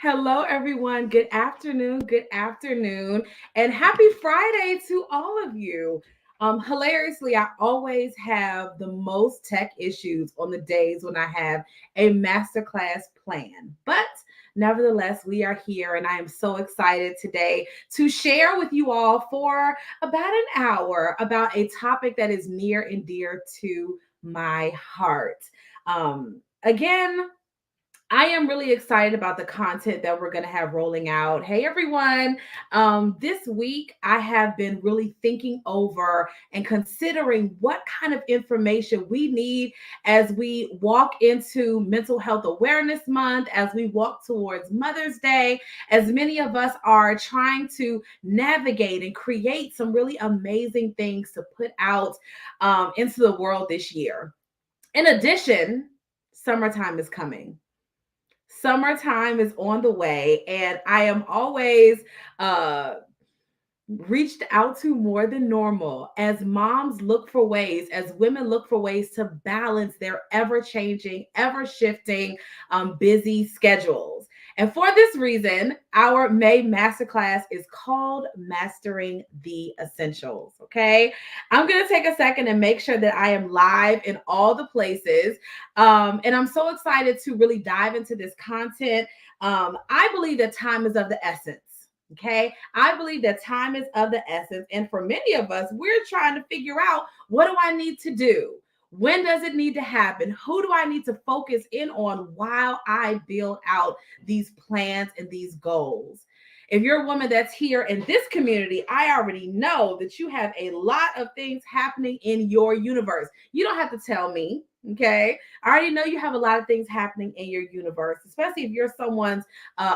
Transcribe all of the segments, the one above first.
Hello, everyone. Good afternoon. Good afternoon. And happy Friday to all of you. Hilariously, I always have the most tech issues on the days when I have a masterclass plan. But nevertheless, we are here, and I am so excited today to share with you all for about an hour about a topic that is near and dear to my heart. Again, I am really excited about the content that we're going to have rolling out. Hey, everyone. This week, I have been really thinking over and considering what kind of information we need as we walk into Mental Health Awareness Month, as we walk towards Mother's Day, as many of us are trying to navigate and create some really amazing things to put out into the world this year. In addition, summertime is coming. Summertime is on the way, and I am always uh reached out to more than normal as moms look for ways, as women look for ways to balance their ever changing, ever shifting, busy schedules. And for this reason, our May masterclass is called Mastering the Essentials. Okay. I'm going to take a second and make sure that I am live in all the places. And I'm so excited to really dive into this content. I believe that time is of the essence. Okay. I believe that time is of the essence. And for many of us, we're trying to figure out, what do I need to do? When does it need to happen? Who do I need to focus in on while I build out these plans and these goals? If you're a woman that's here in this community, I already know that you have a lot of things happening in your universe. You don't have to tell me. Okay. I already know you have a lot of things happening in your universe, especially if you're someone's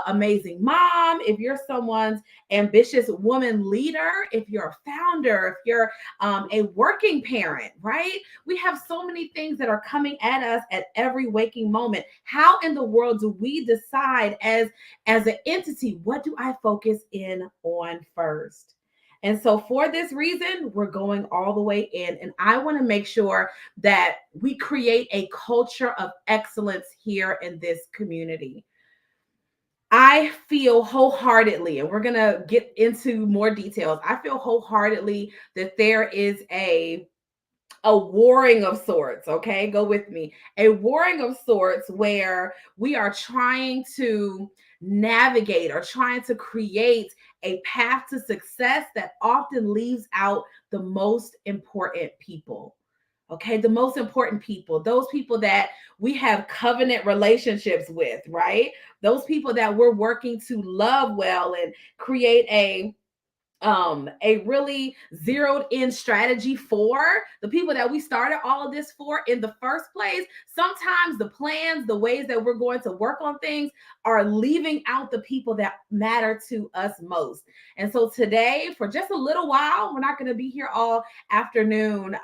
amazing mom, if you're someone's ambitious woman leader, if you're a founder, if you're a working parent, right? We have so many things that are coming at us at every waking moment. How in the world do we decide as an entity, what do I focus in on first? And so, for this reason, we're going all the way in. And I want to make sure that we create a culture of excellence here in this community. I feel wholeheartedly, and we're going to get into more details. I feel wholeheartedly that there is a warring of sorts. Okay, go with me. A warring of sorts where we are trying to navigate or trying to create a path to success that often leaves out the most important people. Okay, the most important people, those people that we have covenant relationships with, right? Those people that we're working to love well and create a really zeroed in strategy for, the people that we started all of this for in the first place. Sometimes the plans, the ways that we're going to work on things are leaving out the people that matter to us most. And so today, for just a little while, we're not going to be here all afternoon,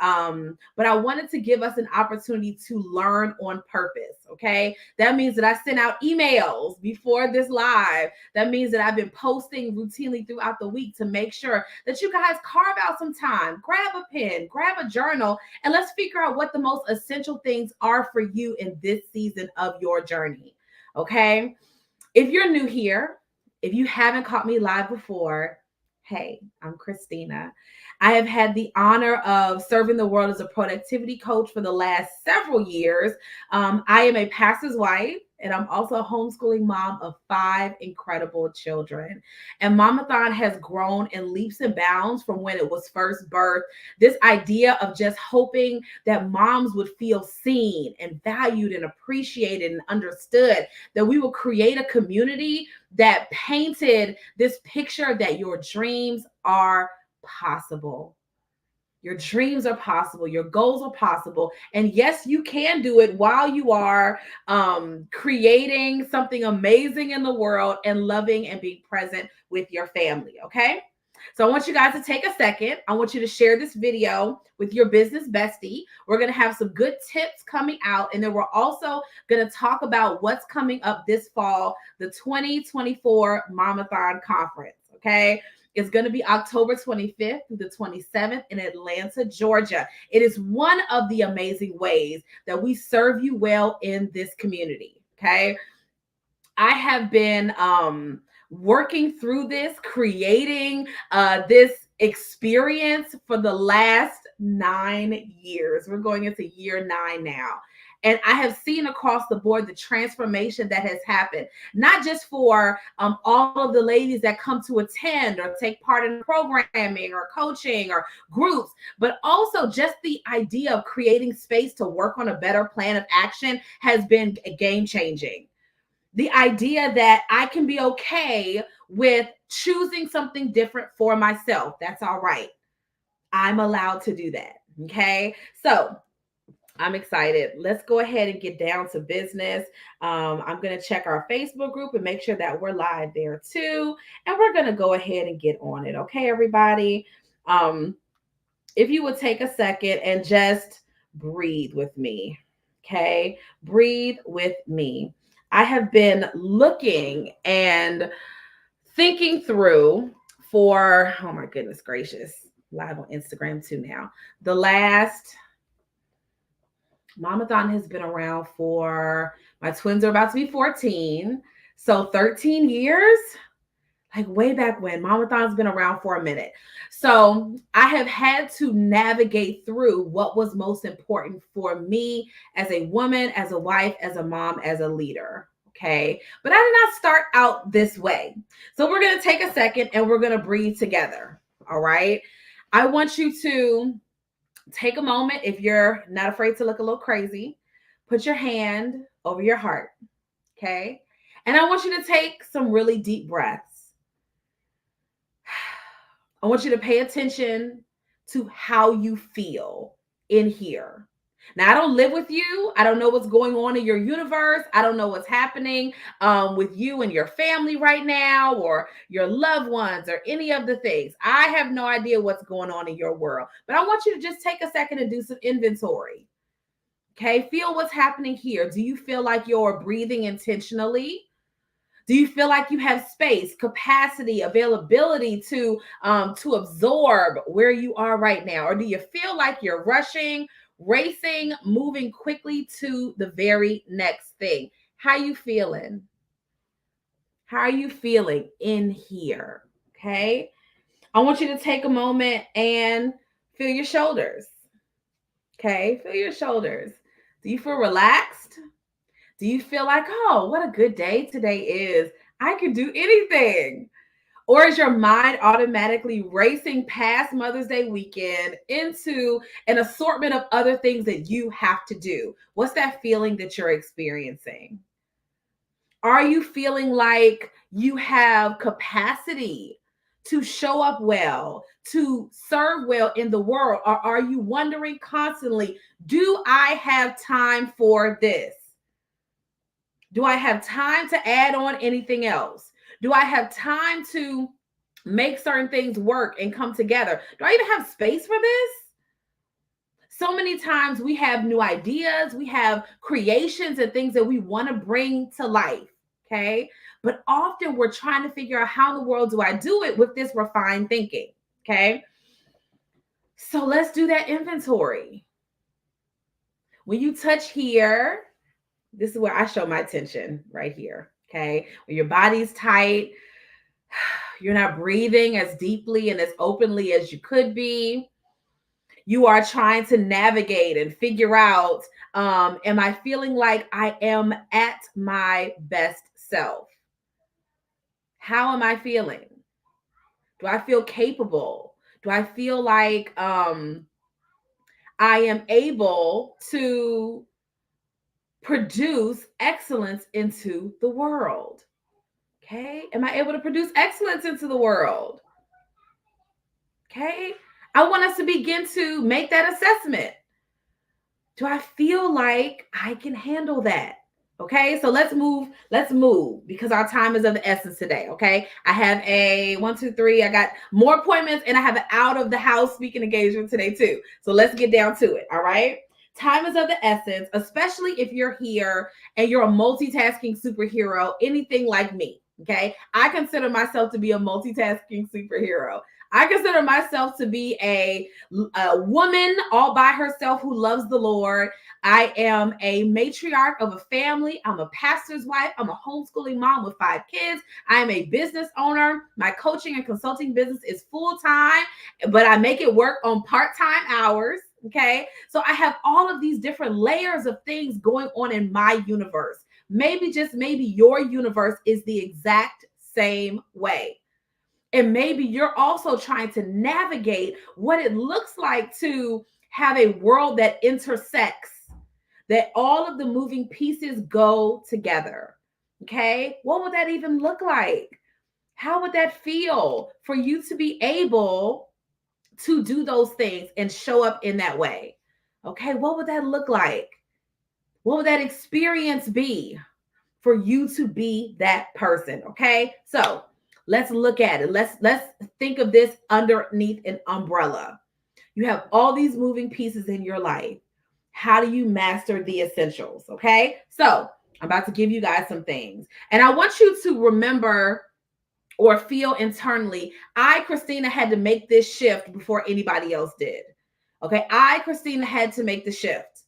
but I wanted to give us an opportunity to learn on purpose. Okay, that means that I sent out emails before this live. That means that I've been posting routinely throughout the week to make sure that you guys carve out some time, grab a pen, grab a journal, and let's figure out what the most essential things are for you in this season of your journey. Okay. If you're new here, if you haven't caught me live before, hey, I'm Christina. I have had the honor of serving the world as a productivity coach for the last several years. I am a pastor's wife, and I'm also a homeschooling mom of 5 incredible children. And Momathon has grown in leaps and bounds from when it was first birthed. This idea of just hoping that moms would feel seen and valued and appreciated and understood, that we will create a community that painted this picture that your dreams are possible. Your dreams are possible. Your goals are possible. And yes, you can do it while you are creating something amazing in the world and loving and being present with your family. Okay. So I want you guys to take a second. I want you to share this video with your business bestie. We're going to have some good tips coming out. And then we're also going to talk about what's coming up this fall, the 2024 Momathon Conference. Okay. It's going to be October 25th through the 27th in Atlanta, Georgia. It is one of the amazing ways that we serve you well in this community. Okay. I have been working through this, creating this experience for the last 9 years. We're going into year 9 now. And I have seen across the board the transformation that has happened, not just for all of the ladies that come to attend or take part in programming or coaching or groups, but also just the idea of creating space to work on a better plan of action has been game changing. The idea that I can be okay with choosing something different for myself. That's all right. I'm allowed to do that. Okay. So I'm excited. Let's go ahead and get down to business. I'm going to check our Facebook group and make sure that we're live there too. And we're going to go ahead and get on it. Okay, everybody. If you would take a second and just breathe with me. Okay. Breathe with me. I have been looking and thinking through for, oh my goodness gracious, live on Instagram too now. The last Momathon has been around for, my twins are about to be 14. So 13 years, like way back when. Momathon's been around for a minute. So I have had to navigate through what was most important for me as a woman, as a wife, as a mom, as a leader. Okay. But I did not start out this way. So we're going to take a second and we're going to breathe together. All right. I want you to take a moment. If you're not afraid to look a little crazy, put your hand over your heart. Okay. And I want you to take some really deep breaths. I want you to pay attention to how you feel in here. Now, I don't live with you. I don't know what's going on in your universe. I don't know what's happening with you and your family right now, or your loved ones, or any of the things. I have no idea what's going on in your world. But I want you to just take a second and do some inventory. Okay, feel what's happening here. Do you feel like you're breathing intentionally? Do you feel like you have space, capacity, availability to absorb where you are right now? Or do you feel like you're rushing, racing, moving quickly to the very next thing? How you feeling? How are you feeling in here? Okay. I want you to take a moment and feel your shoulders. Okay. Feel your shoulders. Do you feel relaxed? Do you feel like, oh, what a good day today is? I can do anything. Or is your mind automatically racing past Mother's Day weekend into an assortment of other things that you have to do? What's that feeling that you're experiencing? Are you feeling like you have capacity to show up well, to serve well in the world? Or are you wondering constantly, do I have time for this? Do I have time to add on anything else? Do I have time to make certain things work and come together? Do I even have space for this? So many times we have new ideas, we have creations and things that we want to bring to life. Okay. But often we're trying to figure out how in the world do I do it with this refined thinking. Okay. So let's do that inventory. When you touch here, this is where I show my tension right here. Okay. When your body's tight, you're not breathing as deeply and as openly as you could be. You are trying to navigate and figure out, am I feeling like I am at my best self? How am I feeling? Do I feel capable? Do I feel like I am able to produce excellence into the world? Okay. Am I able to produce excellence into the world? Okay. I want us to begin to make that assessment. Do I feel like I can handle that? Okay. So let's move because our time is of the essence today. Okay. I have a 1, 2, 3. I got more appointments and I have an out of the house speaking engagement today too. So let's get down to it. All right. Time is of the essence, especially if you're here and you're a multitasking superhero, anything like me. Okay. I consider myself to be a multitasking superhero. I consider myself to be a woman all by herself who loves the Lord. I am a matriarch of a family. I'm a pastor's wife. I'm a homeschooling mom with 5 kids. I am a business owner. My coaching and consulting business is full time, but I make it work on part time hours. Okay. So I have all of these different layers of things going on in my universe. Maybe, just maybe, your universe is the exact same way. And maybe you're also trying to navigate what it looks like to have a world that intersects, that all of the moving pieces go together. Okay. What would that even look like? How would that feel for you to be able to do those things and show up in that way? Okay. What would that look like? What would that experience be for you to be that person? Okay. So let's look at it. Let's think of this underneath an umbrella. You have all these moving pieces in your life. How do you master the essentials? Okay. So I'm about to give you guys some things. And I want you to remember or feel internally, I, Christina, had to make this shift before anybody else did. Okay. I, Christina, had to make the shift.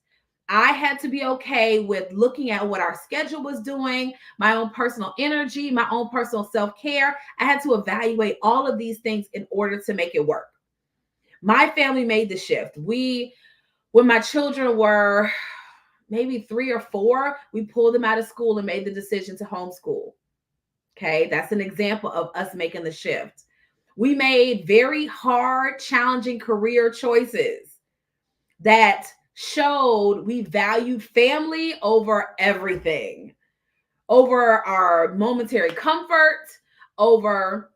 I had to be okay with looking at what our schedule was doing, my own personal energy, my own personal self-care. I had to evaluate all of these things in order to make it work. My family made the shift. When my children were maybe 3 or 4, we pulled them out of school and made the decision to homeschool. Okay, that's an example of us making the shift. We made very hard, challenging career choices that showed we valued family over everything, over our momentary comfort, over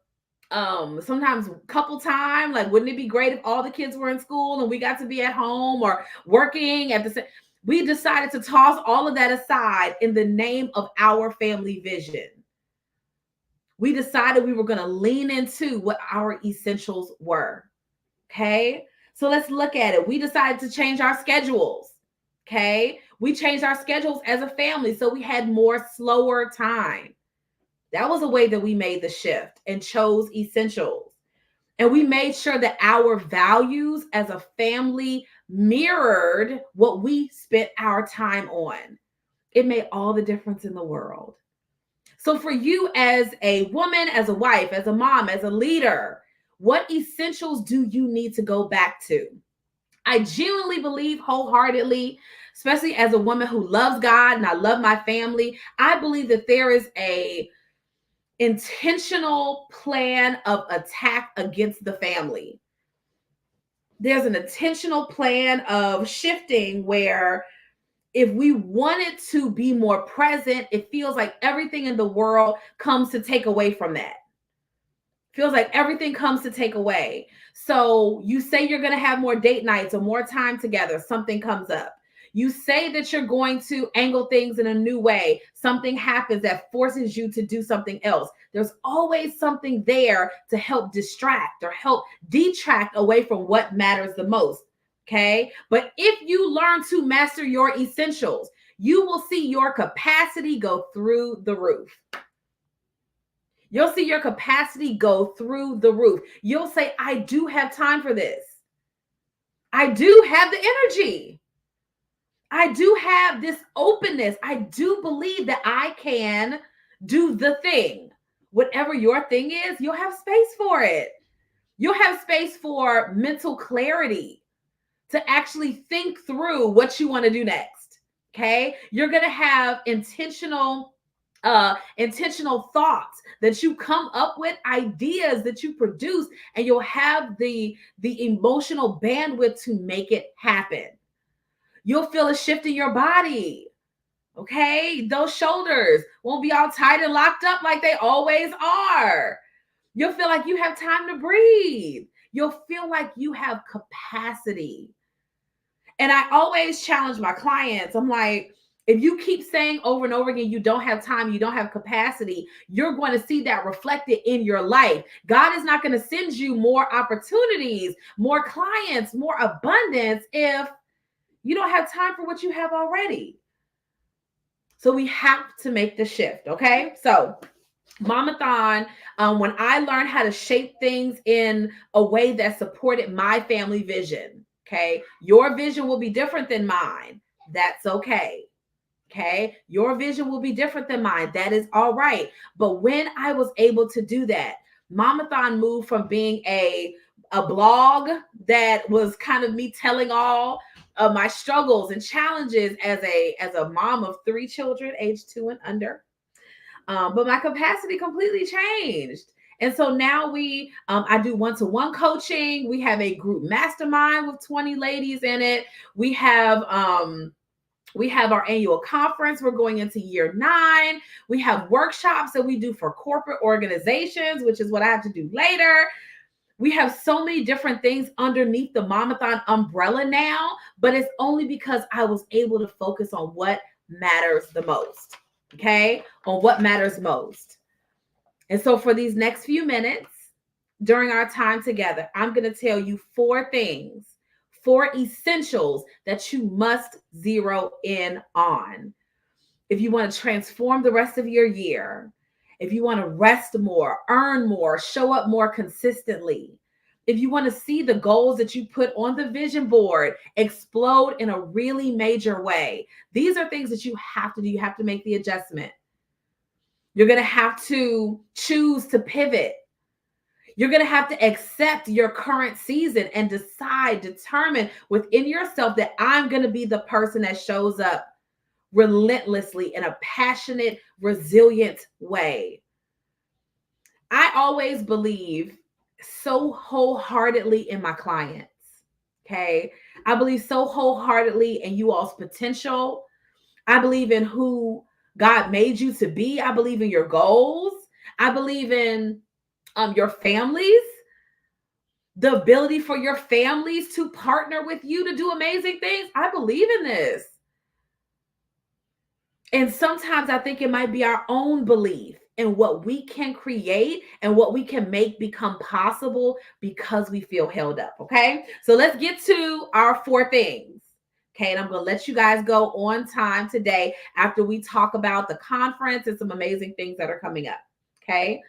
sometimes couple time. Like, wouldn't it be great if all the kids were in school and we got to be at home or working at the same? We decided to toss all of that aside in the name of our family vision. We decided we were going to lean into what our essentials were. Okay. So let's look at it. We decided to change our schedules. Okay. We changed our schedules as a family. So we had more slower time. That was a way that we made the shift and chose essentials. And we made sure that our values as a family mirrored what we spent our time on. It made all the difference in the world. So for you as a woman, as a wife, as a mom, as a leader, what essentials do you need to go back to? I genuinely believe wholeheartedly, especially as a woman who loves God and I love my family, I believe that there is a intentional plan of attack against the family. There's an intentional plan of shifting where if we wanted to be more present, it feels like everything in the world comes to take away from that. Feels like everything comes to take away. So you say you're going to have more date nights or more time together, something comes up. You say that you're going to angle things in a new way, something happens that forces you to do something else. There's always something there to help distract or help detract away from what matters the most. Okay. But if you learn to master your essentials, you will see your capacity go through the roof. You'll see your capacity go through the roof. You'll say, I do have time for this. I do have the energy. I do have this openness. I do believe that I can do the thing. Whatever your thing is, you'll have space for it. You'll have space for mental clarity to actually think through what you want to do next. Okay. You're going to have intentional thoughts that you come up with, ideas that you produce, and you'll have the emotional bandwidth to make it happen. You'll feel a shift in your body. Okay. Those shoulders won't be all tight and locked up like they always are. You'll feel like you have time to breathe. You'll feel like you have capacity. And I always challenge my clients. I'm like, if you keep saying over and over again, you don't have time, you don't have capacity, you're going to see that reflected in your life. God is not going to send you more opportunities, more clients, more abundance if you don't have time for what you have already. So we have to make the shift. Okay. So Momathon, when I learned how to shape things in a way that supported my family vision, okay? Your vision will be different than mine. That's okay. Okay. Your vision will be different than mine. That is all right. But when I was able to do that, Momathon moved from being a blog that was kind of me telling all of my struggles and challenges as a mom of 3 children, age 2 and under. But my capacity completely changed. And so now I do one-to-one coaching. We have a group mastermind with 20 ladies in it. We have our annual conference. We're going into year 9. We have workshops that we do for corporate organizations, which is what I have to do later. We have so many different things underneath the Momathon umbrella now, but it's only because I was able to focus on what matters the most. Okay? On what matters most. And so for these next few minutes during our time together, I'm going to tell you 4 things, 4 essentials that you must zero in on. If you want to transform the rest of your year, if you want to rest more, earn more, show up more consistently, if you want to see the goals that you put on the vision board explode in a really major way, these are things that you have to do. You have to make the adjustment. You're going to have to choose to pivot. You're going to have to accept your current season and determine within yourself that I'm going to be the person that shows up relentlessly in a passionate, resilient way. I always believe so wholeheartedly in my clients. Okay. I believe so wholeheartedly in you all's potential. I believe in who God made you to be. I believe in your goals. I believe in your families, the ability for your families to partner with you to do amazing things. I believe in this. And sometimes I think it might be our own belief in what we can create and what we can make become possible because we feel held up. Okay. So let's get to our 4 things. Okay. And I'm going to let you guys go on time today after we talk about the conference and some amazing things that are coming up. Okay.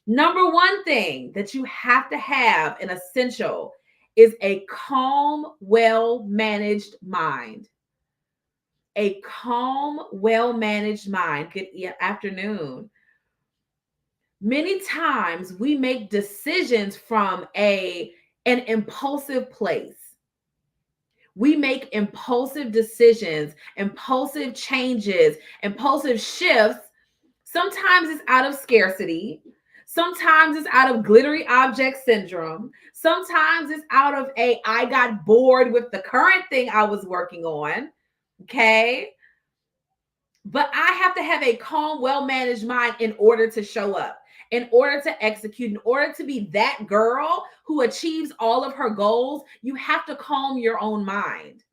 Number 1 thing that you have to have, an essential, is a calm, well-managed mind. A calm, well-managed mind. Good afternoon. Many times we make decisions from an impulsive place. We make impulsive decisions, impulsive changes, impulsive shifts. Sometimes it's out of scarcity. Sometimes it's out of glittery object syndrome. Sometimes it's out of I got bored with the current thing I was working on. Okay. But I have to have a calm, well-managed mind in order to show up, in order to execute, in order to be that girl who achieves all of her goals. You have to calm your own mind.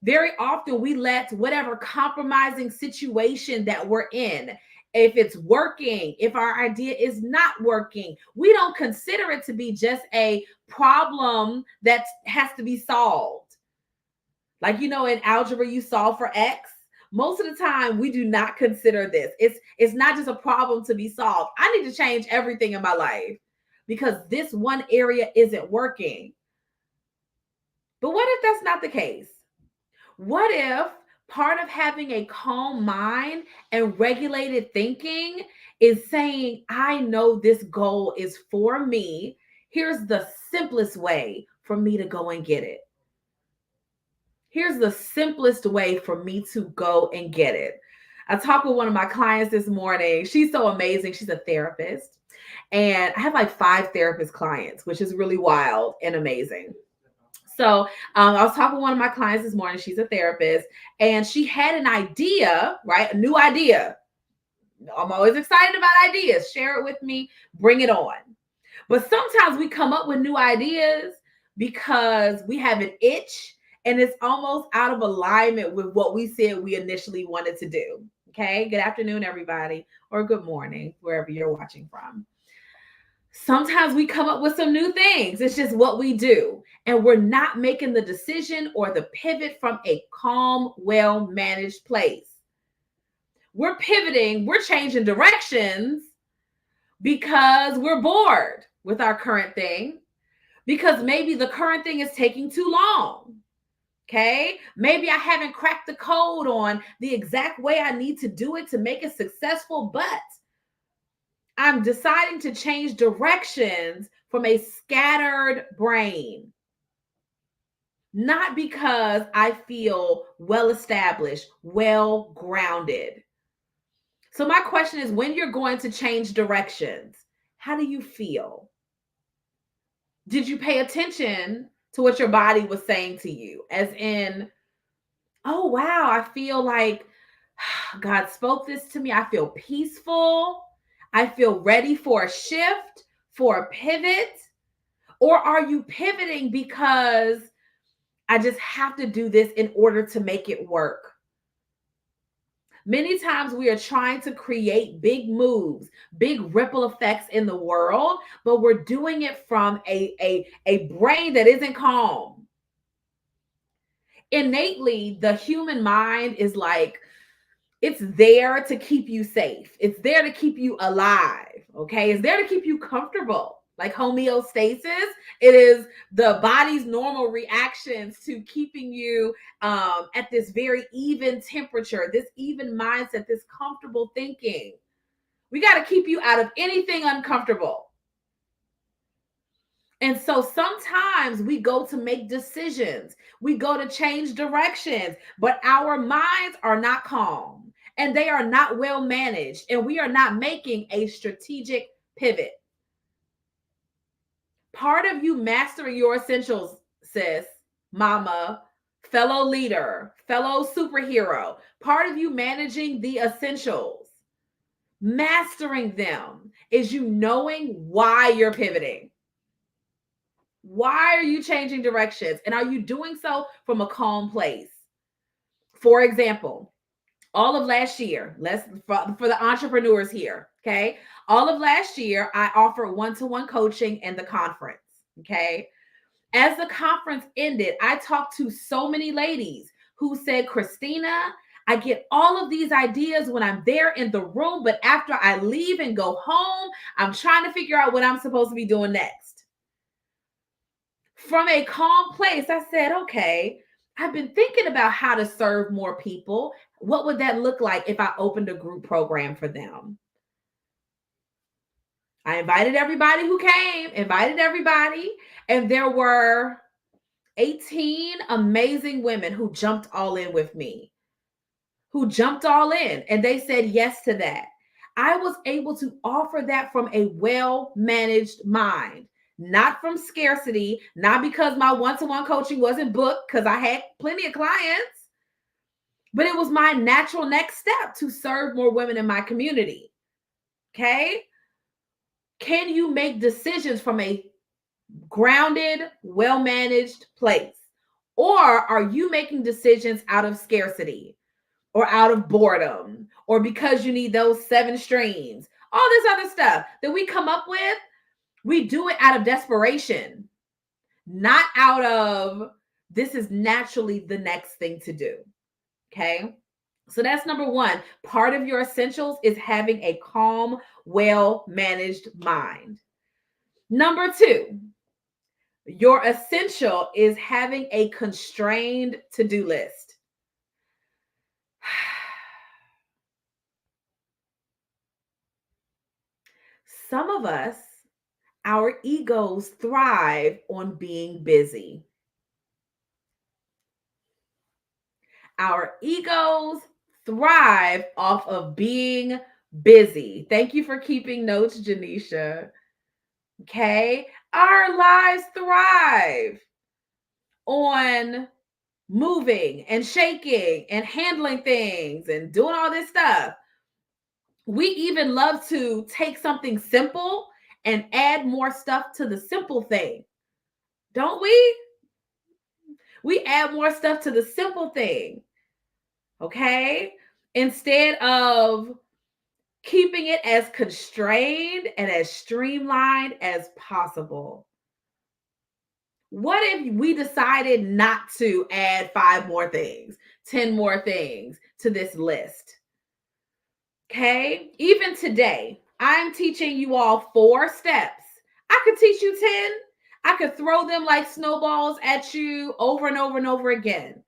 Very often we let whatever compromising situation that we're in, if it's working, if our idea is not working, we don't consider it to be just a problem that has to be solved. Like, in algebra, you solve for X. Most of the time, we do not consider this. It's not just a problem to be solved. I need to change everything in my life because this one area isn't working. But what if that's not the case? What if part of having a calm mind and regulated thinking is saying, I know this goal is for me. Here's the simplest way for me to go and get it. Here's the simplest way for me to go and get it. I talked with one of my clients this morning. She's so amazing. She's a therapist. And I have like 5 therapist clients, which is really wild and amazing. So I was talking with one of my clients this morning. She's a therapist. And she had an idea, right? A new idea. I'm always excited about ideas. Share it with me. Bring it on. But sometimes we come up with new ideas because we have an itch and it's almost out of alignment with what we said we initially wanted to do. Okay. Good afternoon, everybody, or good morning, wherever you're watching from. Sometimes we come up with some new things. It's just what we do. And we're not making the decision or the pivot from a calm, well-managed place. We're pivoting, we're changing directions, because we're bored with our current thing, because maybe the current thing is taking too long. Okay. Maybe I haven't cracked the code on the exact way I need to do it to make it successful, but I'm deciding to change directions from a scattered brain. Not because I feel well established, well grounded. So, my question is, when you're going to change directions, how do you feel? Did you pay attention to what your body was saying to you? As in, oh, wow, I feel like God spoke this to me. I feel peaceful. I feel ready for a shift, for a pivot. Or are you pivoting because I just have to do this in order to make it work? Many times we are trying to create big moves, big ripple effects in the world, but we're doing it from a brain that isn't calm. Innately, the human mind is like, it's there to keep you safe. It's there to keep you alive. Okay. It's there to keep you comfortable. Like homeostasis, it is the body's normal reactions to keeping you at this very even temperature, this even mindset, this comfortable thinking. We got to keep you out of anything uncomfortable. And so sometimes we go to make decisions, we go to change directions, but our minds are not calm and they are not well managed, and we are not making a strategic pivot. Part of you mastering your essentials, sis, mama, fellow leader, fellow superhero, part of you managing the essentials, mastering them, is you knowing why you're pivoting. Why are you changing directions? And are you doing so from a calm place? For example, all of last year, for the entrepreneurs here, okay? All of last year, I offered one-to-one coaching and the conference, okay? As the conference ended, I talked to so many ladies who said, Christina, I get all of these ideas when I'm there in the room, but after I leave and go home, I'm trying to figure out what I'm supposed to be doing next. From a calm place, I said, okay, I've been thinking about how to serve more people. What would that look like if I opened a group program for them? I invited everybody who came, and there were 18 amazing women who jumped all in with me, and they said yes to that. I was able to offer that from a well-managed mind, not from scarcity, not because my one-to-one coaching wasn't booked, because I had plenty of clients, but it was my natural next step to serve more women in my community. Okay? Can you make decisions from a grounded, well-managed place? Or are you making decisions out of scarcity or out of boredom or because you need those 7 streams? All this other stuff that we come up with, we do it out of desperation, not out of this is naturally the next thing to do. Okay? So that's number 1. Part of your essentials is having a calm, well-managed mind. Number 2, your essential is having a constrained to-do list. Some of us, our egos thrive on being busy. Our egos thrive off of being busy. Thank you for keeping notes, Janisha. Okay. Our lives thrive on moving and shaking and handling things and doing all this stuff. We even love to take something simple and add more stuff to the simple thing. Don't we? We add more stuff to the simple thing. Okay? Instead of keeping it as constrained and as streamlined as possible. What if we decided not to add 5 more things, 10 more things to this list? Okay? Even today, I'm teaching you all 4 steps. I could teach you 10. I could throw them like snowballs at you over and over and over again.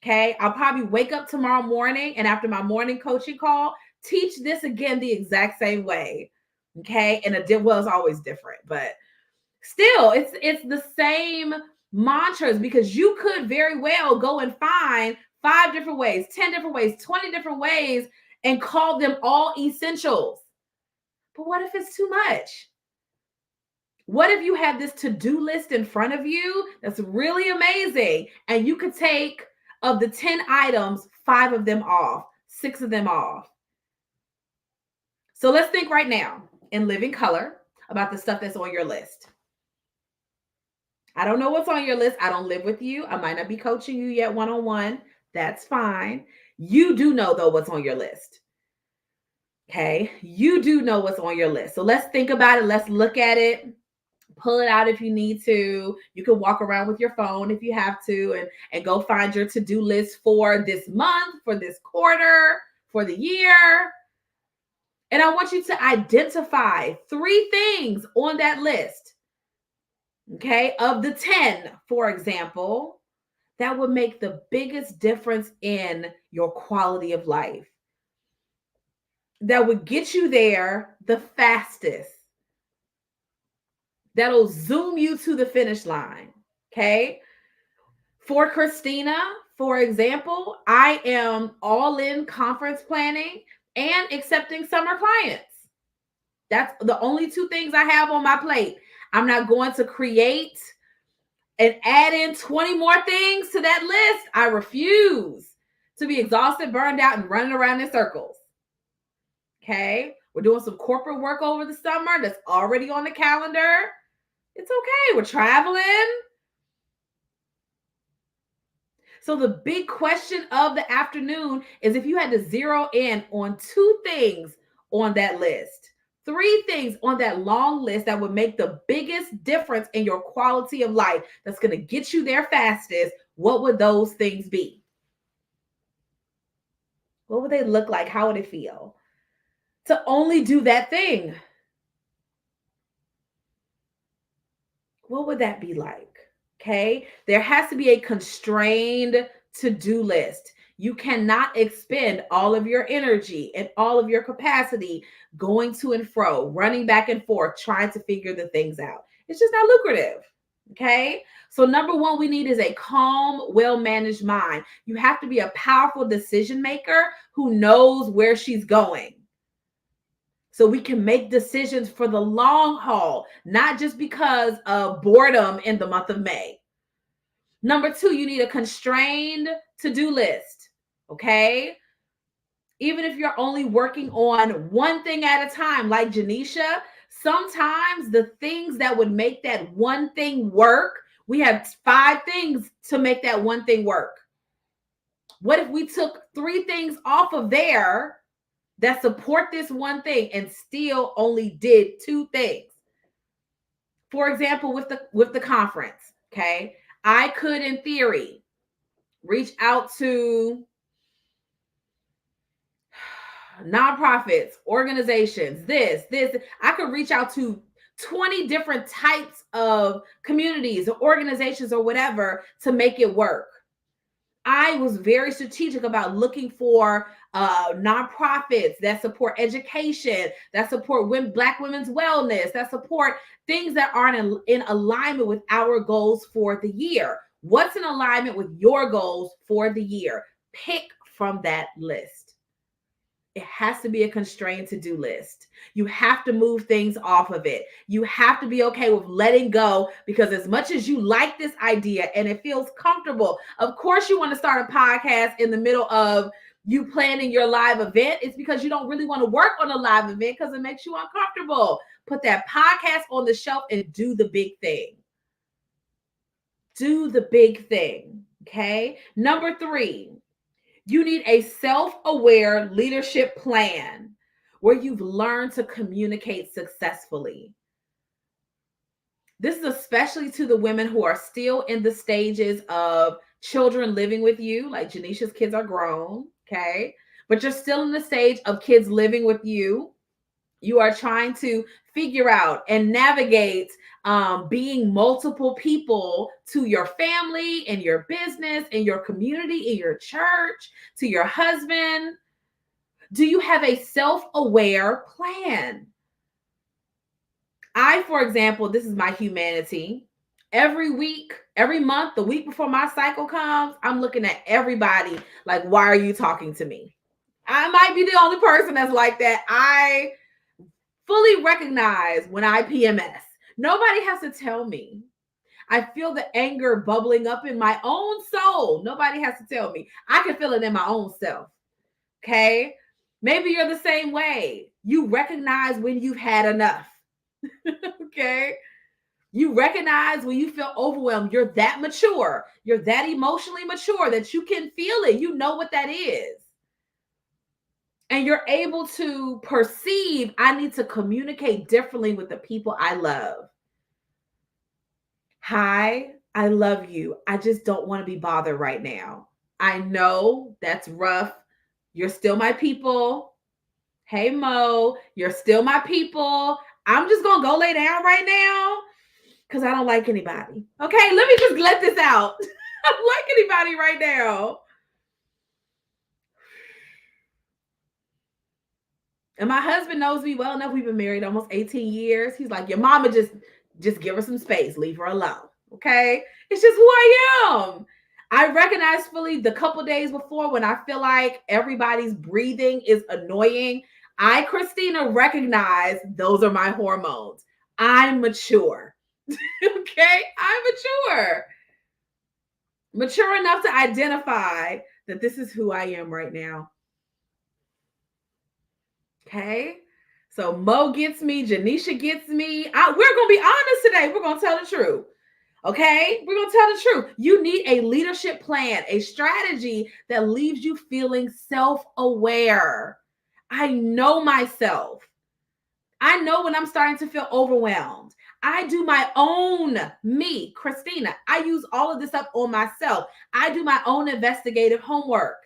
Okay. I'll probably wake up tomorrow morning and after my morning coaching call, teach this again the exact same way. Okay. And well, it's always different, but still it's the same mantras because you could very well go and find 5 different ways, 10 different ways, 20 different ways and call them all essentials. But what if it's too much? What if you have this to-do list in front of you that's really amazing and you could take of the 10 items, 5 of them off, 6 of them off? So let's think right now in living color about the stuff that's on your list. I don't know what's on your list. I don't live with you. I might not be coaching you yet one-on-one. That's fine. You do know, though, what's on your list. Okay? You do know what's on your list. So let's think about it. Let's look at it. Pull it out if you need to. You can walk around with your phone if you have to and go find your to-do list for this month, for this quarter, for the year. And I want you to identify 3 things on that list. Okay, of the 10, for example, that would make the biggest difference in your quality of life. That would get you there the fastest. That'll zoom you to the finish line. Okay. For Christina, for example, I am all in conference planning and accepting summer clients. That's the only 2 things I have on my plate. I'm not going to create and add in 20 more things to that list. I refuse to be exhausted, burned out, and running around in circles. Okay. We're doing some corporate work over the summer that's already on the calendar. It's okay. We're traveling. So the big question of the afternoon is if you had to zero in on 2 things on that list, 3 things on that long list that would make the biggest difference in your quality of life, that's going to get you there fastest, what would those things be? What would they look like? How would it feel to only do that thing? What would that be like? Okay. There has to be a constrained to-do list. You cannot expend all of your energy and all of your capacity going to and fro, running back and forth, trying to figure the things out. It's just not lucrative. Okay. So, number 1, we need is a calm, well managed mind. You have to be a powerful decision maker who knows where she's going. So we can make decisions for the long haul, not just because of boredom in the month of May. Number 2, you need a constrained to-do list. Okay. Even if you're only working on one thing at a time, like Janisha, sometimes the things that would make that one thing work, we have 5 things to make that one thing work. What if we took 3 things off of there that support this one thing and still only did 2 things? For example, with the conference, okay? I could, in theory, reach out to nonprofits, organizations, this. I could reach out to 20 different types of communities or organizations or whatever to make it work. I was very strategic about looking for nonprofits that support education, that support Black women's wellness, that support things that are in alignment with our goals for the year. What's in alignment with your goals for the year? Pick from that list. It has to be a constrained to-do list. You have to move things off of it. You have to be okay with letting go, because as much as you like this idea and it feels comfortable, of course you want to start a podcast in the middle of you planning your live event. It's because you don't really want to work on a live event because it makes you uncomfortable. Put that podcast on the shelf and do the big thing. Do the big thing. Okay. Number 3. You need a self-aware leadership plan where you've learned to communicate successfully. This is especially to the women who are still in the stages of children living with you, like Janisha's kids are grown, okay? But you're still in the stage of kids living with you. You are trying to figure out and navigate being multiple people to your family, in your business, in your community, in your church, to your husband. Do you have a self-aware plan? I, for example, this is my humanity. Every week, every month, the week before my cycle comes, I'm looking at everybody like, why are you talking to me? I might be the only person that's like that. I fully recognize when I PMS. Nobody has to tell me. I feel the anger bubbling up in my own soul. Nobody has to tell me. I can feel it in my own self. Okay. Maybe you're the same way. You recognize when you've had enough. Okay. You recognize when you feel overwhelmed. You're that mature. You're that emotionally mature that you can feel it. You know what that is. And you're able to perceive, I need to communicate differently with the people I love. Hi, I love you. I just don't want to be bothered right now. I know that's rough. You're still my people. Hey, Mo, you're still my people. I'm just going to go lay down right now because I don't like anybody. Okay, let me just let this out. I don't like anybody right now. And my husband knows me well enough. We've been married almost 18 years. He's like, your mama just give her some space. Leave her alone. Okay? It's just who I am. I recognize fully the couple days before when I feel like everybody's breathing is annoying. I, Christina, recognize those are my hormones. I'm mature. Okay? I'm mature. Mature enough to identify that this is who I am right now. Okay. So Mo gets me, Janisha gets me. We're going to be honest today. We're going to tell the truth. Okay. We're going to tell the truth. You need a leadership plan, a strategy that leaves you feeling self-aware. I know myself. I know when I'm starting to feel overwhelmed. I do my own, me, Christina. I use all of this up on myself. I do my own investigative homework.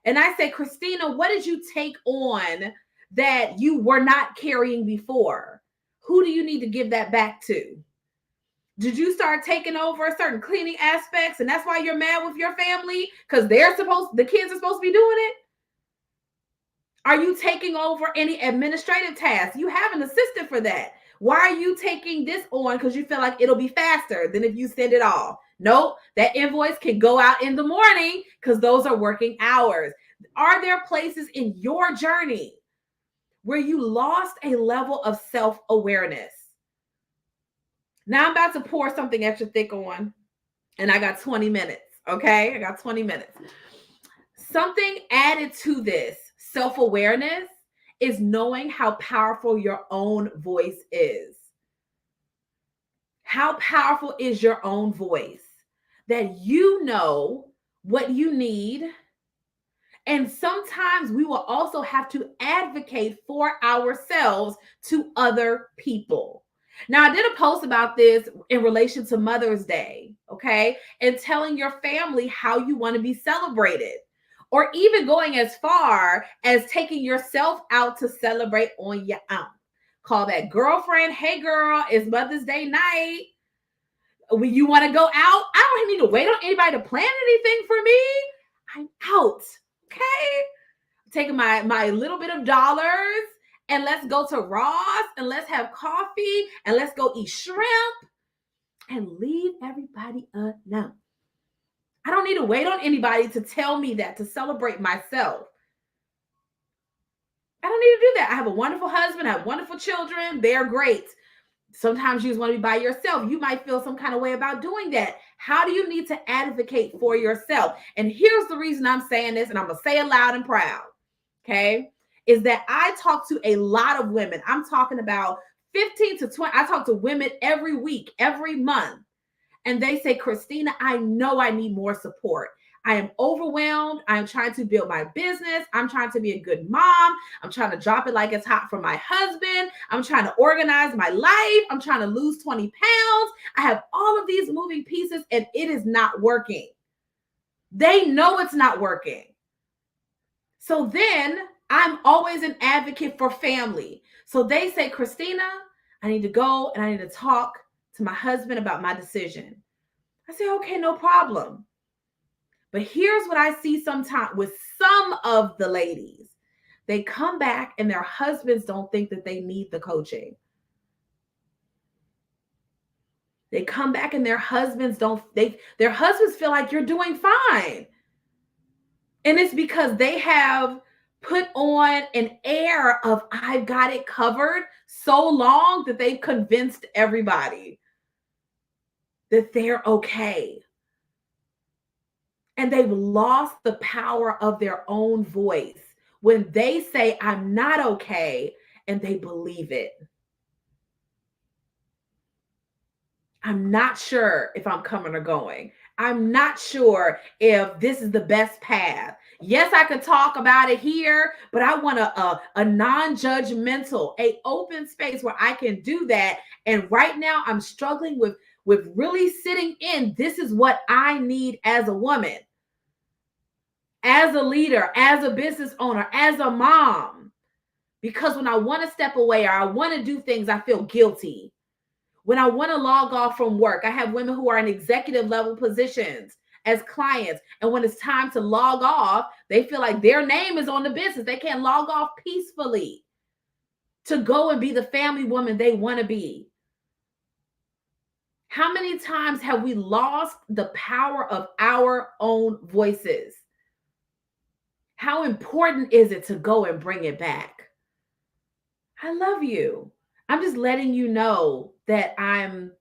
And I say, Christina, what did you take on that you were not carrying before? Who do you need to give that back to? Did you start taking over certain cleaning aspects and that's why you're mad with your family? Because the kids are supposed to be doing it? Are you taking over any administrative tasks? You have an assistant for that. Why are you taking this on? Because you feel like it'll be faster than if you send it off. Nope, that invoice can go out in the morning because those are working hours. Are there places in your journey where you lost a level of self-awareness? Now I'm about to pour something extra thick on, and I got 20 minutes. Okay, I got 20 minutes. Something added to this self-awareness is knowing how powerful your own voice is. How powerful is your own voice? That you know what you need. And sometimes we will also have to advocate for ourselves to other people. Now, I did a post about this in relation to Mother's Day, okay? And telling your family how you want to be celebrated. Or even going as far as taking yourself out to celebrate on your own. Call that girlfriend. Hey, girl, it's Mother's Day night. When you want to go out, I don't need to wait on anybody to plan anything for me. I'm out. Okay. Taking my little bit of dollars and let's go to Ross and let's have coffee and let's go eat shrimp and leave everybody alone. I don't need to wait on anybody to tell me that, to celebrate myself. I don't need to do that. I have a wonderful husband. I have wonderful children. They're great. Sometimes you just want to be by yourself. You might feel some kind of way about doing that. How do you need to advocate for yourself? And here's the reason I'm saying this, and I'm going to say it loud and proud, okay, is that I talk to a lot of women. I'm talking about 15 to 20. I talk to women every week, every month. And they say, Christina, I know I need more support. I am overwhelmed. I'm trying to build my business. I'm trying to be a good mom. I'm trying to drop it like it's hot for my husband. I'm trying to organize my life. I'm trying to lose 20 pounds. I have all of these moving pieces and it is not working. They know it's not working. So then I'm always an advocate for family. So they say, Christina, I need to go and I need to talk to my husband about my decision. I say, okay, no problem. But here's what I see sometimes with some of the ladies. They come back and their husbands don't think that they need the coaching. They come back and their husbands their husbands feel like you're doing fine. And it's because they have put on an air of I've got it covered so long that they've convinced everybody that they're okay. And they've lost the power of their own voice when they say, I'm not okay, and they believe it. I'm not sure if I'm coming or going. I'm not sure if this is the best path. Yes, I could talk about it here, but I want a non-judgmental, a open space where I can do that. And right now I'm struggling with really sitting in. This is what I need as a woman, as a leader, as a business owner, as a mom. Because when I want to step away or I want to do things, I feel guilty. When I want to log off from work, I have women who are in executive level positions as clients. And when it's time to log off, they feel like their name is on the business. They can't log off peacefully to go and be the family woman they want to be. How many times have we lost the power of our own voices? How important is it to go and bring it back? I love you. I'm just letting you know that I'm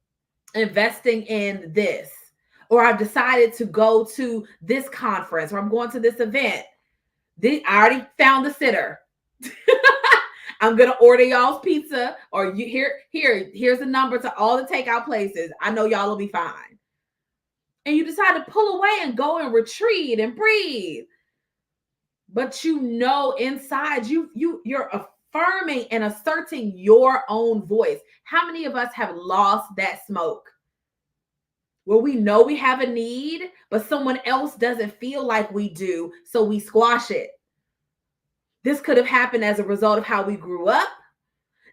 investing in this, or I've decided to go to this conference, or I'm going to this event. I already found the sitter. I'm gonna order y'all's pizza, or here's the number to all the takeout places. I know y'all will be fine. And you decide to pull away and go and retreat and breathe. But you know inside you're affirming and asserting your own voice. How many of us have lost that smoke? Where we know we have a need, but someone else doesn't feel like we do, so we squash it. This could have happened as a result of how we grew up.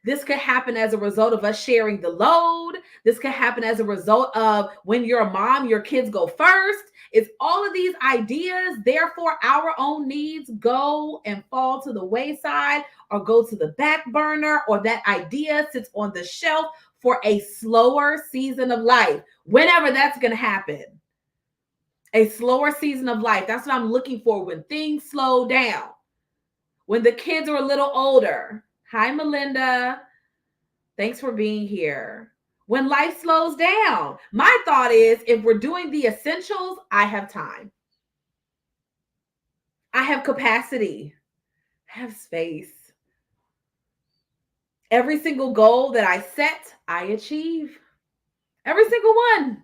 This could happen as a result of us sharing the load. This could happen as a result of when you're a mom, your kids go first. It's all of these ideas. Therefore, our own needs go and fall to the wayside or go to the back burner, or that idea sits on the shelf for a slower season of life, whenever that's going to happen. A slower season of life. That's what I'm looking for when things slow down. When the kids are a little older. Hi, Melinda. Thanks for being here. When life slows down. My thought is, if we're doing the essentials, I have time. I have capacity. I have space. Every single goal that I set, I achieve. Every single one.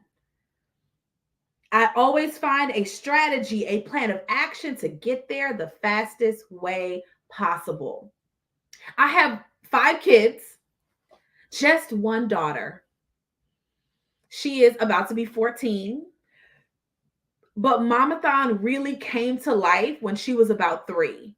I always find a strategy, a plan of action to get there the fastest way possible. I have 5 kids, just one daughter. She is about to be 14. But Momathon really came to life when she was about 3.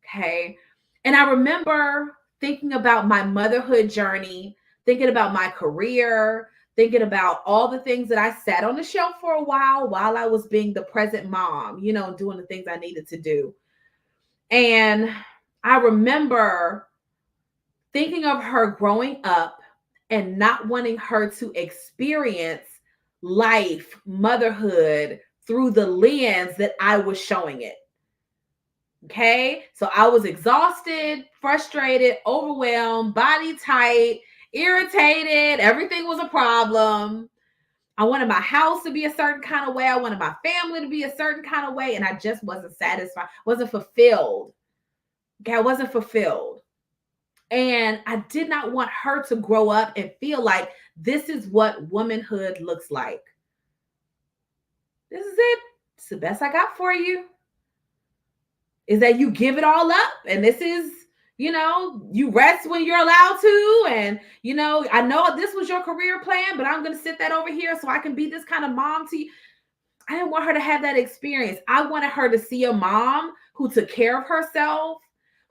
Okay. And I remember thinking about my motherhood journey, thinking about my career, thinking about all the things that I sat on the shelf for a while I was being the present mom, doing the things I needed to do. And I remember thinking of her growing up and not wanting her to experience life, motherhood through the lens that I was showing it. Okay. So I was exhausted, frustrated, overwhelmed, body tight, irritated. Everything was a problem. I wanted my house to be a certain kind of way. I wanted my family to be a certain kind of way. And I just wasn't satisfied, wasn't fulfilled. Okay. I wasn't fulfilled. And I did not want her to grow up and feel like this is what womanhood looks like. This is it. It's the best I got for you. Is that you give it all up, and this is, you rest when you're allowed to. And, I know this was your career plan, but I'm going to sit that over here so I can be this kind of mom to you. I didn't want her to have that experience. I wanted her to see a mom who took care of herself,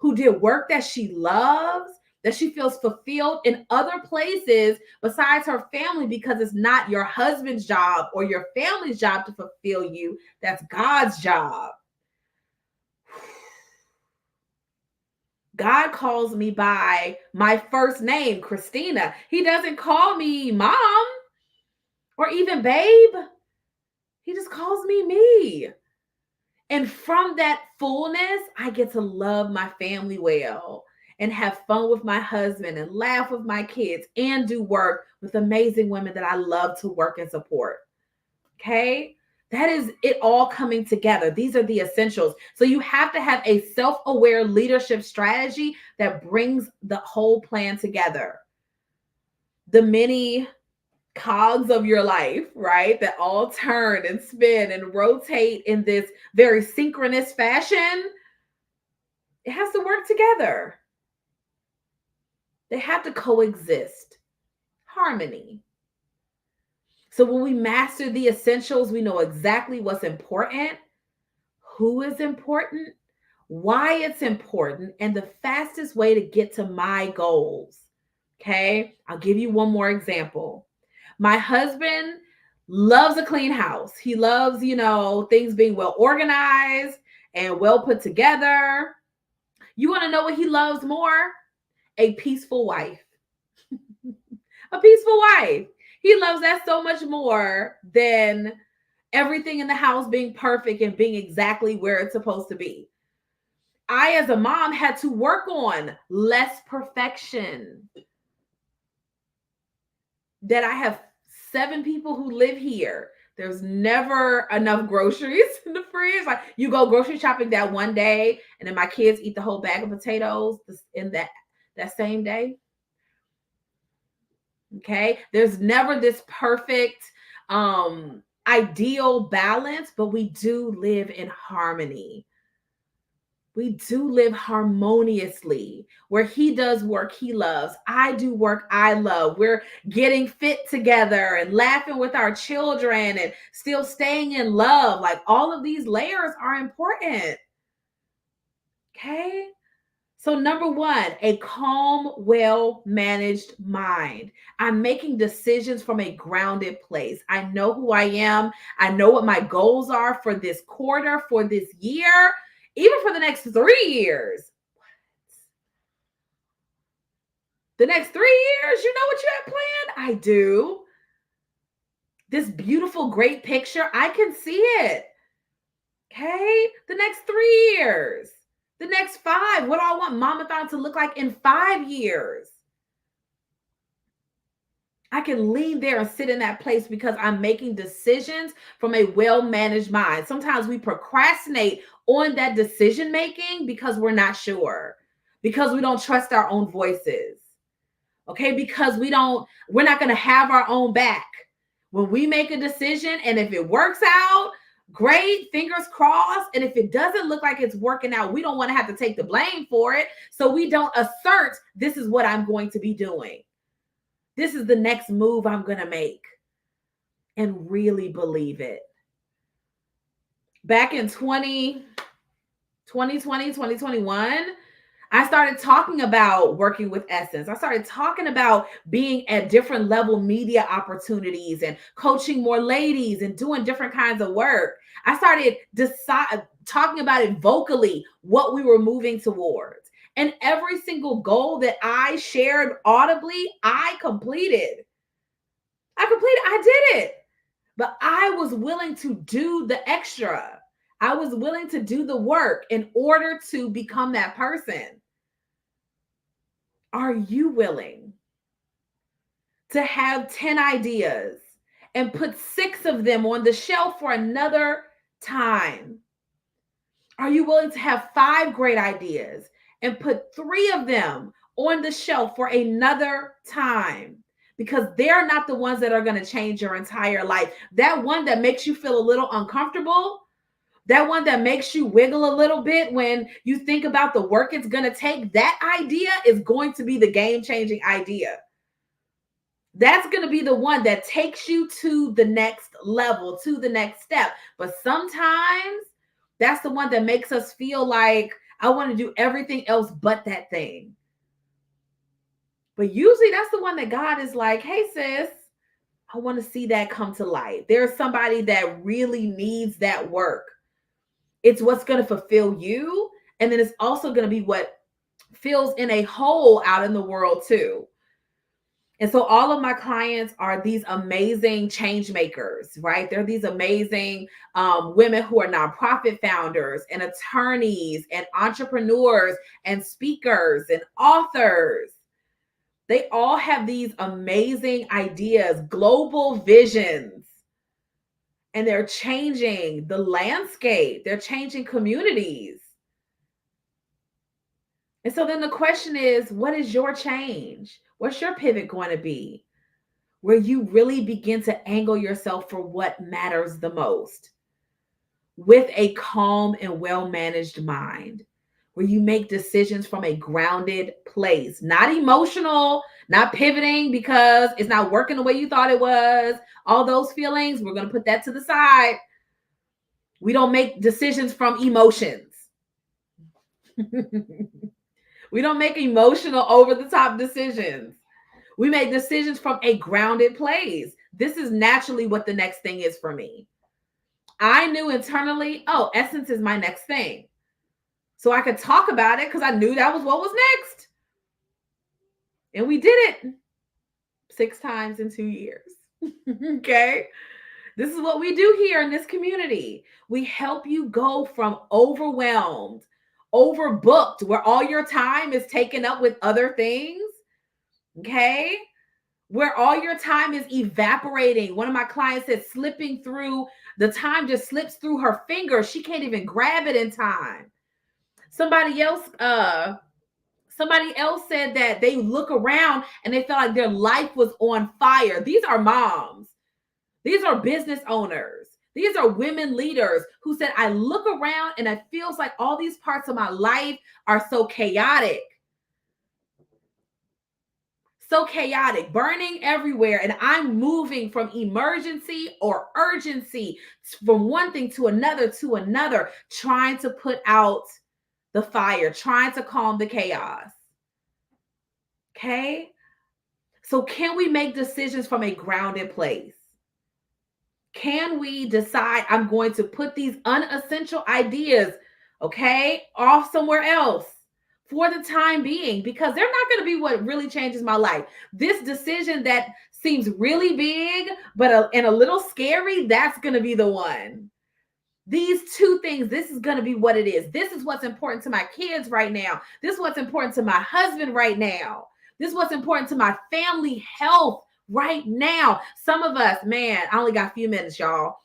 who did work that she loves, that she feels fulfilled in other places besides her family, because it's not your husband's job or your family's job to fulfill you. That's God's job. God calls me by my first name, Christina. He doesn't call me mom or even babe. He just calls me me. And from that fullness, I get to love my family well and have fun with my husband and laugh with my kids and do work with amazing women that I love to work and support. Okay? That is it all coming together. These are the essentials. So you have to have a self-aware leadership strategy that brings the whole plan together. The many cogs of your life, right? That all turn and spin and rotate in this very synchronous fashion. It has to work together. They have to coexist. Harmony. So when we master the essentials, we know exactly what's important, who is important, why it's important, and the fastest way to get to my goals. Okay? I'll give you one more example. My husband loves a clean house. He loves, things being well organized and well put together. You want to know what he loves more? A peaceful wife. A peaceful wife. He loves that so much more than everything in the house being perfect and being exactly where it's supposed to be. I, as a mom, had to work on less perfection. That I have 7 people who live here. There's never enough groceries in the fridge. Like, you go grocery shopping that one day, and then my kids eat the whole bag of potatoes in that same day. Okay. There's never this perfect, ideal balance, but we do live in harmony. We do live harmoniously, where he does work he loves. I do work I love. We're getting fit together and laughing with our children and still staying in love. Like, all of these layers are important. Okay. So number 1, a calm, well-managed mind. I'm making decisions from a grounded place. I know who I am. I know what my goals are for this quarter, for this year, even for the next 3 years. The next 3 years, you know what you have planned? I do. This beautiful, great picture, I can see it. Okay? The next 3 years. The next 5, what do I want Momathon to look like in 5 years? I can lean there and sit in that place because I'm making decisions from a well-managed mind. Sometimes we procrastinate on that decision making because we're not sure, because we don't trust our own voices. Okay, because we're not going to have our own back. When we make a decision, and if it works out, great, fingers crossed. And if it doesn't look like it's working out, we don't want to have to take the blame for it. So we don't assert, this is what I'm going to be doing. This is the next move I'm going to make, and really believe it. Back in 2020, 2021, I started talking about working with Essence. I started talking about being at different level media opportunities and coaching more ladies and doing different kinds of work. I started talking about it vocally, what we were moving towards. And every single goal that I shared audibly, I completed. I did it. But I was willing to do the extra. I was willing to do the work in order to become that person. Are you willing to have 10 ideas and put 6 of them on the shelf for another time? Are you willing to have 5 great ideas and put 3 of them on the shelf for another time? Because they're not the ones that are going to change your entire life. That one that makes you feel a little uncomfortable, that one that makes you wiggle a little bit when you think about the work it's going to take, that idea is going to be the game-changing idea. That's going to be the one that takes you to the next level, to the next step. But sometimes that's the one that makes us feel like I want to do everything else but that thing. But usually that's the one that God is like, hey, sis, I want to see that come to light. There's somebody that really needs that work. It's what's going to fulfill you. And then it's also going to be what fills in a hole out in the world too. And so all of my clients are these amazing change makers, right? They're these amazing women who are nonprofit founders and attorneys and entrepreneurs and speakers and authors. They all have these amazing ideas, global visions, and they're changing the landscape. They're changing communities. And so then the question is, what is your change? What's your pivot going to be? Where you really begin to angle yourself for what matters the most with a calm and well-managed mind, where you make decisions from a grounded place, not emotional, not pivoting because it's not working the way you thought it was. All those feelings, we're going to put that to the side. We don't make decisions from emotions. We don't make emotional over the top decisions. We make decisions from a grounded place. This is naturally what the next thing is for me. I knew internally, oh, Essence is my next thing. So I could talk about it because I knew that was what was next. And we did it 6 times in 2 years. Okay. This is what we do here in this community. We help you go from overwhelmed, overbooked, where all your time is taken up with other things. Okay. Where all your time is evaporating. One of my clients said slipping through, the time just slips through her fingers. She can't even grab it in time. Somebody else said that they look around and they felt like their life was on fire. These are moms. These are business owners. These are women leaders who said, I look around and it feels like all these parts of my life are so chaotic. So chaotic, burning everywhere. And I'm moving from emergency or urgency from one thing to another, trying to put out the fire, trying to calm the chaos. Okay. So can we make decisions from a grounded place? Can we decide I'm going to put these unessential ideas, okay, off somewhere else for the time being, because they're not going to be what really changes my life. This decision that seems really big, but and a little scary, that's going to be the one. These 2 things, this is going to be what it is. This is what's important to my kids right now. This is what's important to my husband right now. This is what's important to my family health right now. Some of us, man, I only got a few minutes, y'all.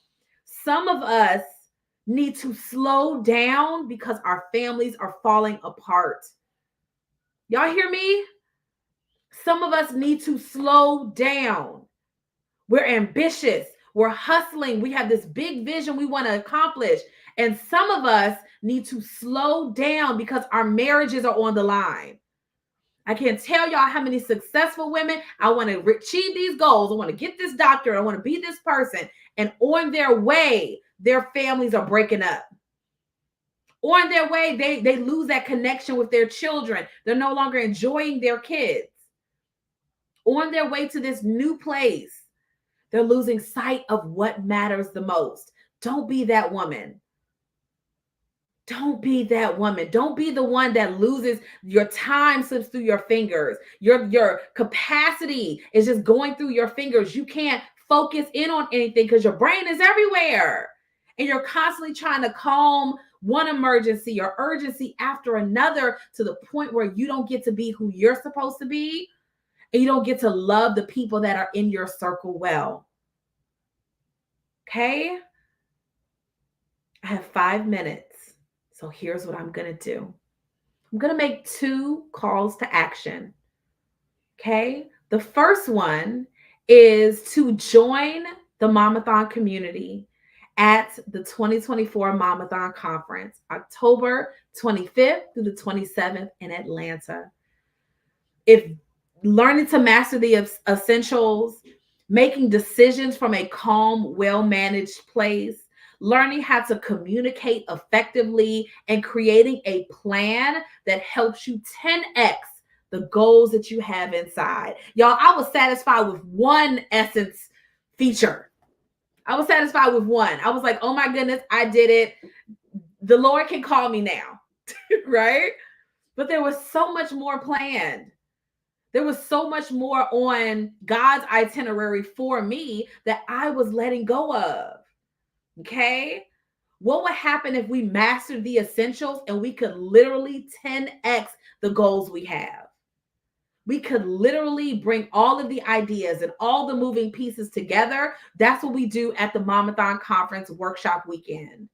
Some of us need to slow down because our families are falling apart. Y'all hear me? Some of us need to slow down. We're ambitious. We're hustling. We have this big vision we want to accomplish. And some of us need to slow down because our marriages are on the line. I can't tell y'all how many successful women, I want to achieve these goals. I want to get this doctor. I want to be this person. And on their way, their families are breaking up. On their way, they lose that connection with their children. They're no longer enjoying their kids. On their way to this new place, they're losing sight of what matters the most. Don't be that woman. Don't be that woman. Don't be the one that loses your time, slips through your fingers. Your capacity is just going through your fingers. You can't focus in on anything because your brain is everywhere. And you're constantly trying to calm one emergency or urgency after another to the point where you don't get to be who you're supposed to be. And you don't get to love the people that are in your circle well. Okay? I have 5 minutes. So here's what I'm going to do. I'm going to make 2 calls to action. Okay. The first one is to join the Momathon community at the 2024 Momathon conference, October 25th through the 27th in Atlanta. If learning to master the essentials, making decisions from a calm, well-managed place, learning how to communicate effectively, and creating a plan that helps you 10x the goals that you have inside. Y'all, I was satisfied with one essence feature. I was satisfied with one. I was like, oh my goodness, I did it. The Lord can call me now, right? But there was so much more planned. There was so much more on God's itinerary for me that I was letting go of. Okay. What would happen if we mastered the essentials and we could literally 10x the goals we have? We could literally bring all of the ideas and all the moving pieces together. That's what we do at the Momathon Conference Workshop Weekend.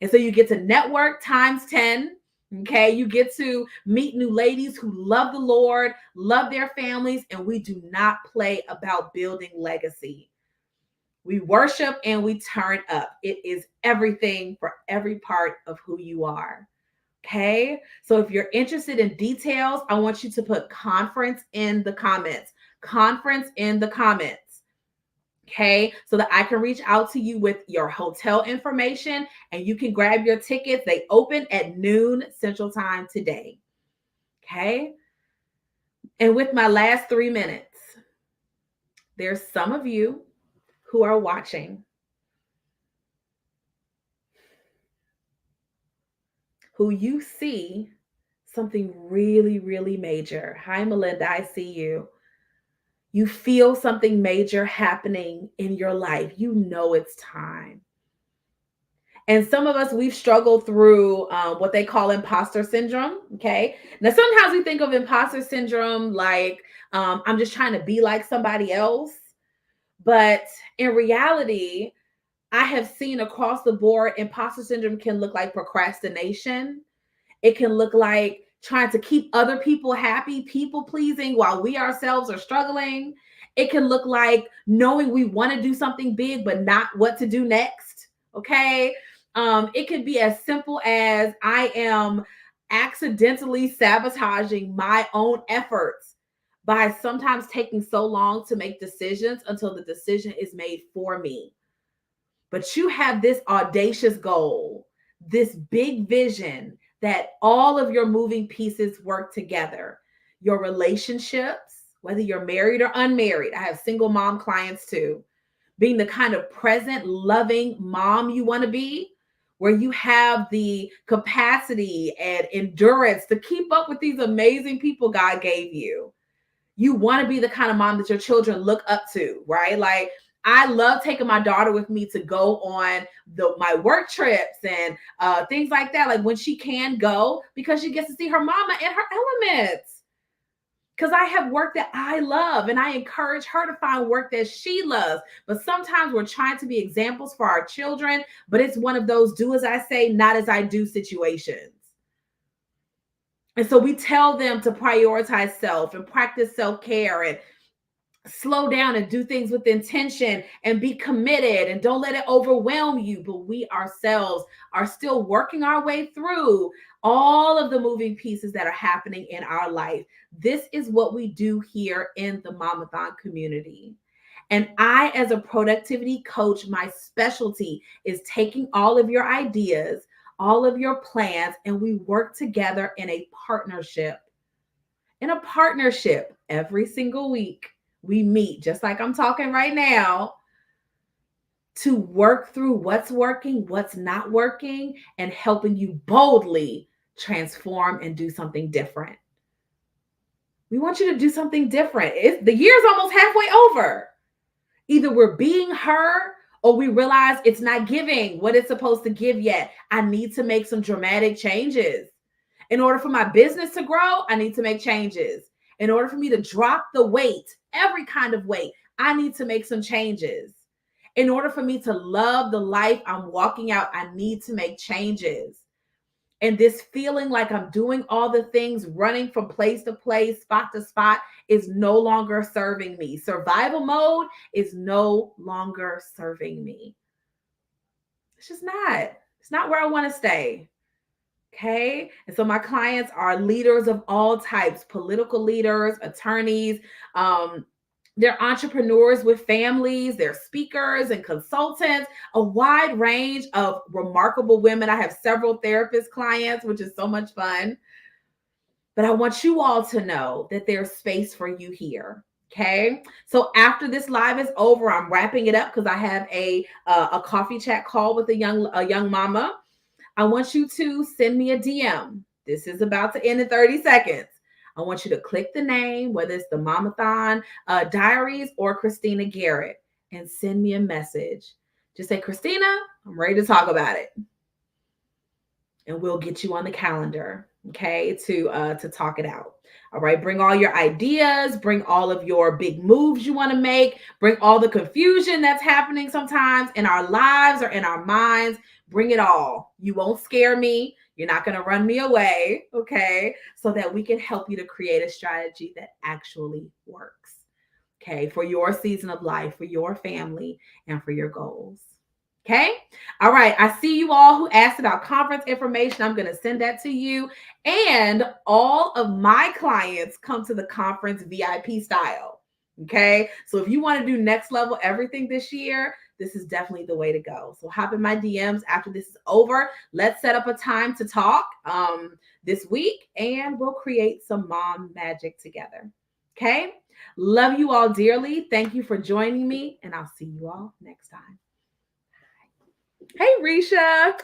And so you get to network times 10. Okay. You get to meet new ladies who love the Lord, love their families, and we do not play about building legacy. We worship and we turn up. It is everything for every part of who you are. Okay. So if you're interested in details, I want you to put conference in the comments. Conference in the comments. Okay. So that I can reach out to you with your hotel information and you can grab your tickets. They open at noon Central Time today. Okay. And with my last 3 minutes, there's some of you who are watching who you see something really, really major. Hi, Melinda, I see you. You feel something major happening in your life. You know it's time. And some of us, we've struggled through what they call imposter syndrome. Okay. Now, sometimes we think of imposter syndrome like I'm just trying to be like somebody else. But in reality, I have seen across the board, imposter syndrome can look like procrastination. It can look like trying to keep other people happy, people pleasing while we ourselves are struggling. It can look like knowing we want to do something big, but not what to do next. Okay. It could be as simple as I am accidentally sabotaging my own efforts by sometimes taking so long to make decisions until the decision is made for me. But you have this audacious goal, this big vision that all of your moving pieces work together. Your relationships, whether you're married or unmarried. I have single mom clients too. Being the kind of present, loving mom you want to be, where you have the capacity and endurance to keep up with these amazing people God gave you. You want to be the kind of mom that your children look up to, right? Like, I love taking my daughter with me to go on my work trips and things like that. Like when she can go, because she gets to see her mama in her elements. Because I have work that I love and I encourage her to find work that she loves. But sometimes we're trying to be examples for our children, but it's one of those do as I say, not as I do situations. And so we tell them to prioritize self and practice self-care and slow down and do things with intention and be committed and don't let it overwhelm you. But we ourselves are still working our way through all of the moving pieces that are happening in our life. This is what we do here in the Momathon community. And I, as a productivity coach, my specialty is taking all of your ideas, all of your plans, and we work together in a partnership. In a partnership every single week. We meet just like I'm talking right now to work through what's working, what's not working, and helping you boldly transform and do something different. We want you to do something different. The year's almost halfway over. Either we're being her or we realize it's not giving what it's supposed to give yet. I need to make some dramatic changes. In order for my business to grow, I need to make changes. In order for me to drop the weight, every kind of weight, I need to make some changes. In order for me to love the life I'm walking out, I need to make changes. And this feeling like I'm doing all the things, running from place to place, spot to spot, is no longer serving me. Survival mode is no longer serving me. It's just not. It's not where I want to stay. Okay. And so my clients are leaders of all types, political leaders, attorneys, They're entrepreneurs with families, they're speakers and consultants, a wide range of remarkable women. I have several therapist clients, which is so much fun. But I want you all to know that there's space for you here. Okay. So after this live is over, I'm wrapping it up because I have a coffee chat call with a young mama. I want you to send me a DM. This is about to end in 30 seconds. I want you to click the name, whether it's the Momathon Diaries or Christina Garrett, and send me a message. Just say, Christina, I'm ready to talk about it. And we'll get you on the calendar, okay, to talk it out. All right, bring all your ideas, bring all of your big moves you want to make, bring all the confusion that's happening sometimes in our lives or in our minds. Bring it all. You won't scare me. You're not going to run me away, okay? So that we can help you to create a strategy that actually works, okay, for your season of life, for your family, and for your goals. Okay. All right. I see you all who asked about conference information. I'm going to send that to you. And all of my clients come to the conference VIP style. Okay. So if you want to do next level everything this year, this is definitely the way to go. So hop in my DMs after this is over. Let's set up a time to talk this week and we'll create some mom magic together. Okay. Love you all dearly. Thank you for joining me, and I'll see you all next time. Hey, Risha.